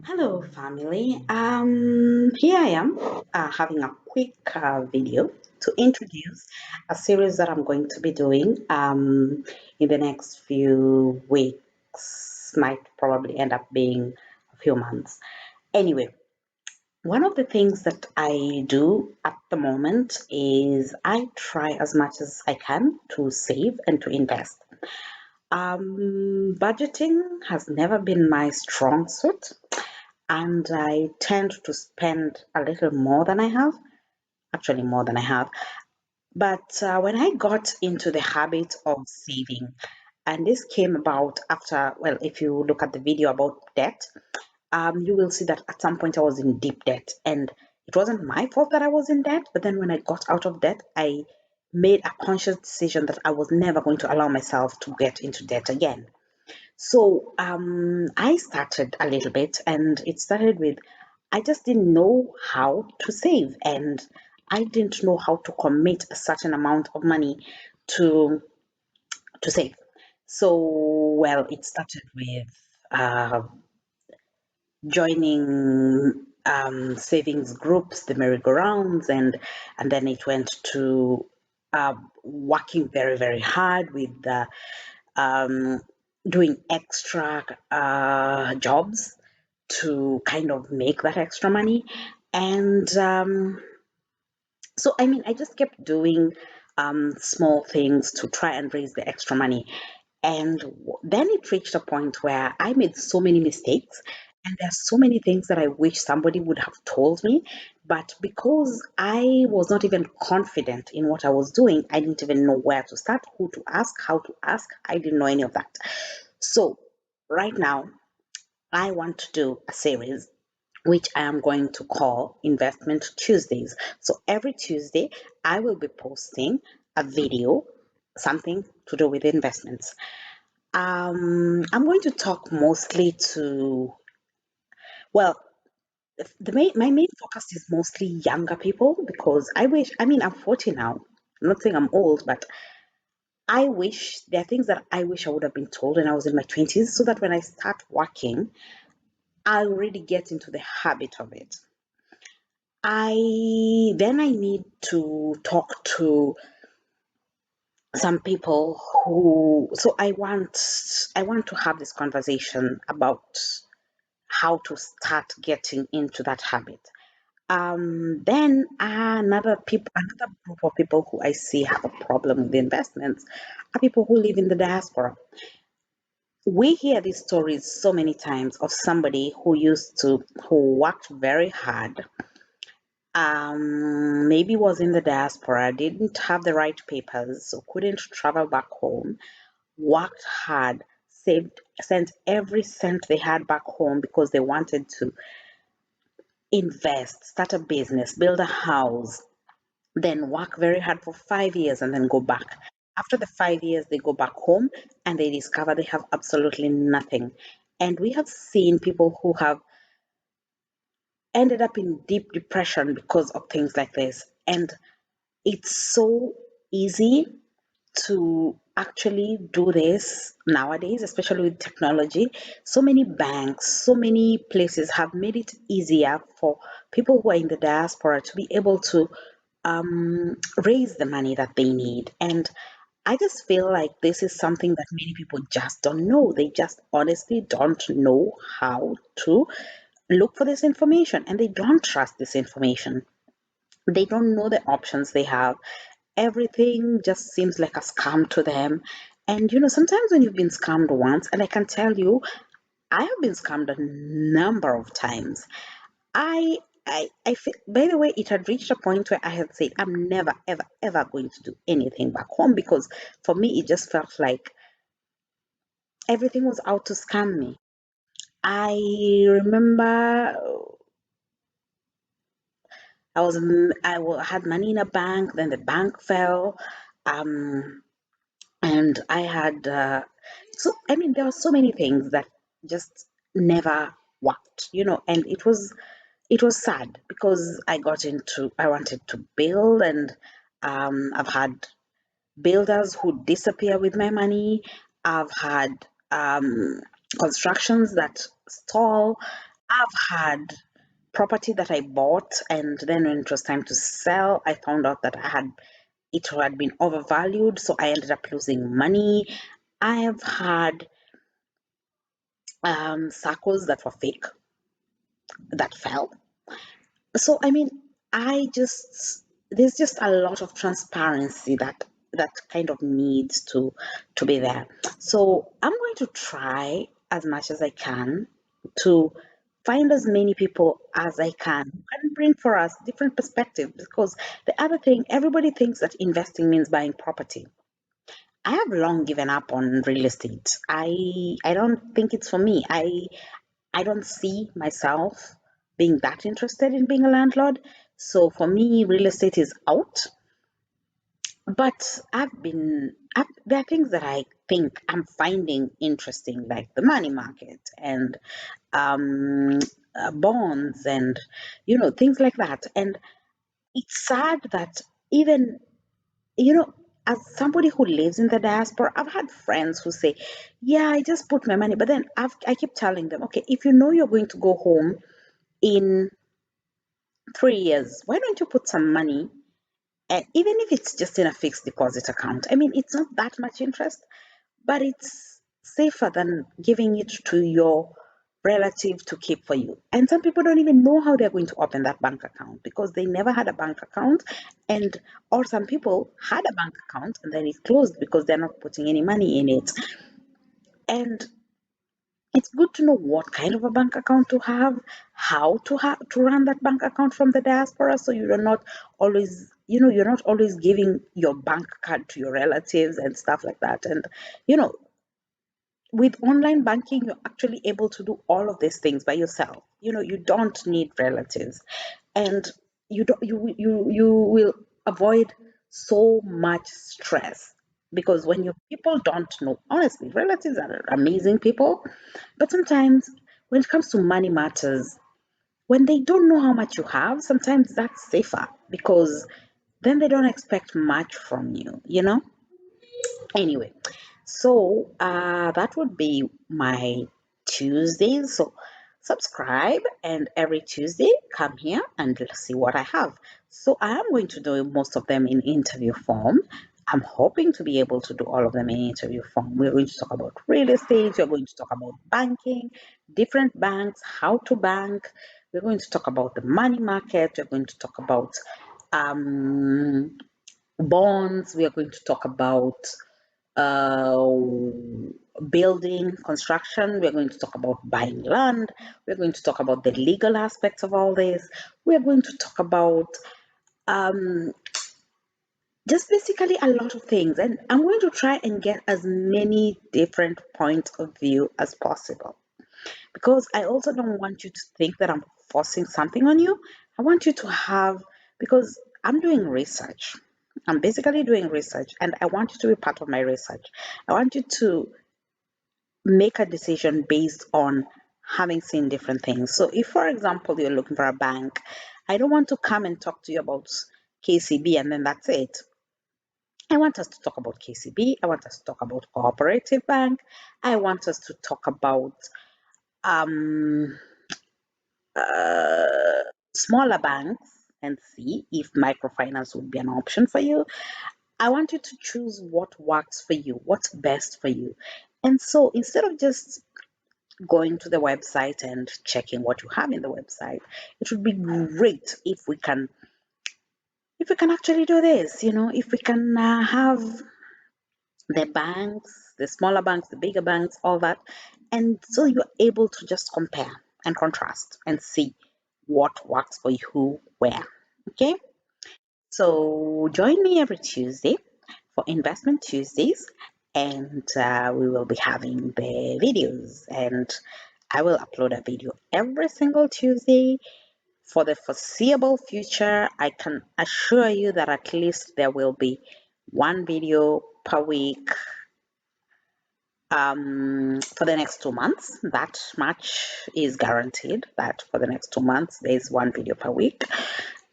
Hello, family. Here I am having a quick video to introduce a series that I'm going to be doing in the next few weeks. Might probably end up being a few months. Anyway, one of the things that I do at the moment is I try as much as I can to save and to invest. Budgeting has never been my strong suit, and I tend to spend a little more than I have, actually more than I have. But when I got into the habit of saving, and this came about after, well, if you look at the video about debt, you will see that at some point I was in deep debt, and it wasn't my fault that I was in debt. But then when I got out of debt, I made a conscious decision that I was never going to allow myself to get into debt again. So I started a little bit, and it started with I just didn't know how to save, and I didn't know how to commit a certain amount of money to to save. So well, it started with uh, joining savings groups, the merry-go-rounds, and then it went to working very hard with um, doing extra jobs to kind of make that extra money. And so, I mean, I just kept doing small things to try and raise the extra money. And then it reached a point where I made so many mistakes. And there's so many things that I wish somebody would have told me. But because I was not even confident in what I was doing, I didn't even know where to start, who to ask, how to ask. I didn't know any of that. So, right now, I want to do a series which I am going to call Investment Tuesdays. So every Tuesday, I will be posting a video, something to do with investments. I'm going to talk mostly to, well, my main focus is mostly younger people because I mean, I'm 40 now. I'm not saying I'm old, but I wish there are things that I wish I would have been told when I was in my 20s so that when I start working, I already get into the habit of it. I need to talk to some people who so I want to have this conversation about how to start getting into that habit. Then another group of people who I see have a problem with investments are people who live in the diaspora. We hear these stories so many times of somebody who worked very hard, maybe was in the diaspora, didn't have the right papers, so couldn't travel back home, worked hard, saved, sent every cent they had back home because they wanted to invest, start a business, build a house, then work very hard for 5 years and then go back. After the 5 years, they go back home and they discover they have absolutely nothing. And we have seen people who have ended up in deep depression because of things like this. And it's so easy to actually do this nowadays, especially with technology. So many banks, so many places have made it easier for people who are in the diaspora to be able to raise the money that they need. And I just feel like this is something that many people just don't know. They just honestly don't know how to look for this information and they don't trust this information. They don't know the options they have. Everything just seems like a scam to them. And sometimes when you've been scammed once, and I can tell you, I have been scammed a number of times. I feel, by the way, it had reached a point where I had said, I'm never, ever going to do anything back home because for me, it just felt like everything was out to scam me. I remember had money in a bank, then the bank fell. Um, and I had I mean there were so many things that just never worked, and it was sad because I wanted to build, and I've had builders who disappear with my money. I've had constructions that stall. I've had property that I bought, and then when it was time to sell, I found out that it had been overvalued, so I ended up losing money. I have had circles that were fake that fell. So I mean, I just there's just a lot of transparency that kind of needs to be there. So I'm going to try as much as I can to find as many people as I can and bring for us different perspectives, because the other thing, everybody thinks that investing means buying property. I have long given up on real estate. I don't think it's for me. I don't see myself being that interested in being a landlord. So for me, real estate is out. But there are things that I think I'm finding interesting, like the money market and um, bonds and, things like that. And it's sad that even, you know, as somebody who lives in the diaspora, I've had friends who say, yeah, I just put my money. But then I keep telling them, okay, if you know you're going to go home in 3 years, why don't you put some money? And even if it's just in a fixed deposit account, I mean, it's not that much interest, but it's safer than giving it to your relative to keep for you. And some people don't even know how they're going to open that bank account because they never had a bank account. And, or some people had a bank account and then it closed because they're not putting any money in it. And it's good to know what kind of a bank account to have, how to run that bank account from the diaspora, so you're not always, you're not always giving your bank card to your relatives and stuff like that. And you know, with online banking, you're actually able to do all of these things by yourself. You don't need relatives, and you will avoid so much stress, because when your people don't know, honestly, relatives are amazing people, but sometimes when it comes to money matters, when they don't know how much you have, sometimes that's safer, because then they don't expect much from you. Anyway, so that would be my Tuesdays. So subscribe, and every Tuesday come here and see what I have. So I am going to do most of them in interview form. I'm hoping to be able to do all of them in interview form. We're going to talk about real estate. We're going to talk about banking, different banks, how to bank. We're going to talk about the money market. We're going to talk about um, bonds. We are going to talk about uh, building, construction. We're going to talk about buying land. We're going to talk about the legal aspects of all this. We're going to talk about um, just basically a lot of things. And I'm going to try and get as many different points of view as possible, because I also don't want you to think that I'm forcing something on you. I want you to have, because I'm doing research. I'm basically doing research, and I want you to be part of my research. I want you to make a decision based on having seen different things. So, if, for example, you're looking for a bank, I don't want to come and talk to you about KCB and then that's it. I want us to talk about KCB. I want us to talk about Cooperative Bank. I want us to talk about um, smaller banks and see if microfinance would be an option for you. I want you to choose what works for you, what's best for you. And so instead of just going to the website and checking what you have in the website, it would be great if we can actually do this, if we can have the banks, the smaller banks, the bigger banks, all that. And so you're able to just compare and contrast and see what works for you where. Okay. So join me every Tuesday for Investment Tuesdays, and we will be having the videos. And I will upload a video every single Tuesday for the foreseeable future. I can assure you that at least there will be one video per week for the next 2 months. That much is guaranteed, that for the next 2 months, there's one video per week.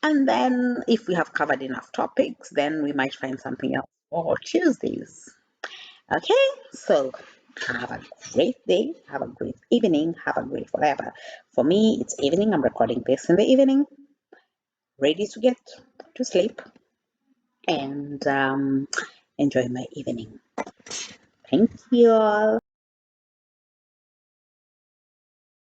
And then if we have covered enough topics, then we might find something else for Tuesdays. Okay, so Have a great day, have a great evening, have a great whatever. For me, it's evening. I'm recording this in the evening, ready to get to sleep and enjoy my evening. Thank you all.